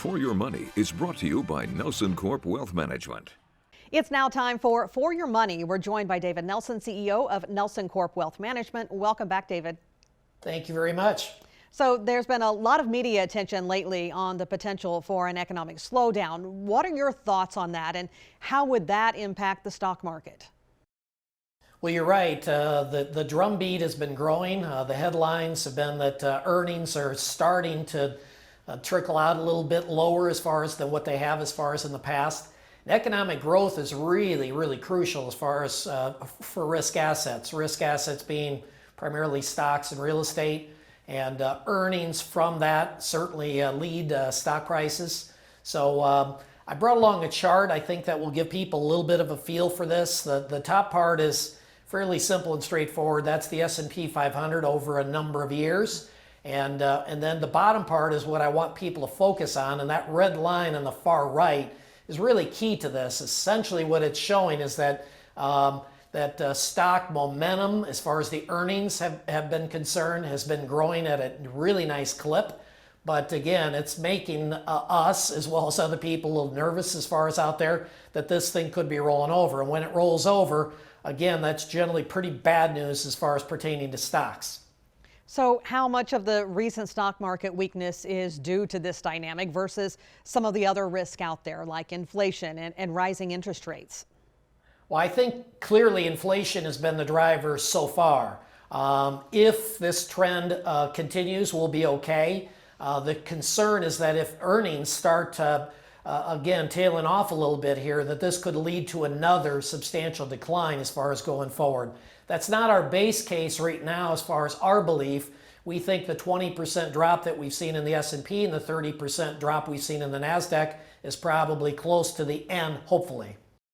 For Your Money is brought to you by Nelson Corp Wealth Management. It's now time for Your Money. We're joined by David Nelson, CEO of Nelson Corp Wealth Management. Welcome back, David. Thank you very much. So there's been a lot of media attention lately on the potential for an economic slowdown. What are your thoughts on that, and how would that impact the stock market? Well, you're right. The drumbeat has been growing. The headlines have been that earnings are starting to trickle out a little bit lower as far as than what they have as far as in the past. And economic growth is really crucial as far as for risk assets. Risk assets being primarily stocks and real estate, and earnings from that certainly lead stock prices. So I brought along a chart. I think that will give people a little bit of a feel for this. The top part is fairly simple and straightforward. That's the S&P 500 over a number of years. And then the bottom part is what I want people to focus on, and that red line on the far right is really key to this. Essentially what it's showing is that stock momentum, as far as the earnings have been concerned, has been growing at a really nice clip. But again, it's making us, as well as other people, a little nervous as far as out there that this thing could be rolling over. And when it rolls over, again, that's generally pretty bad news as far as pertaining to stocks. So how much of the recent stock market weakness is due to this dynamic versus some of the other risk out there, like inflation and rising interest rates? Well, I think clearly inflation has been the driver so far. If this trend continues, we'll be okay. The concern is that if earnings start to, again, tailing off a little bit here, that this could lead to another substantial decline as far as going forward. That's not our base case right now as far as our belief. We think the 20% drop that we've seen in the S&P and the 30% drop we've seen in the NASDAQ is probably close to the end, hopefully.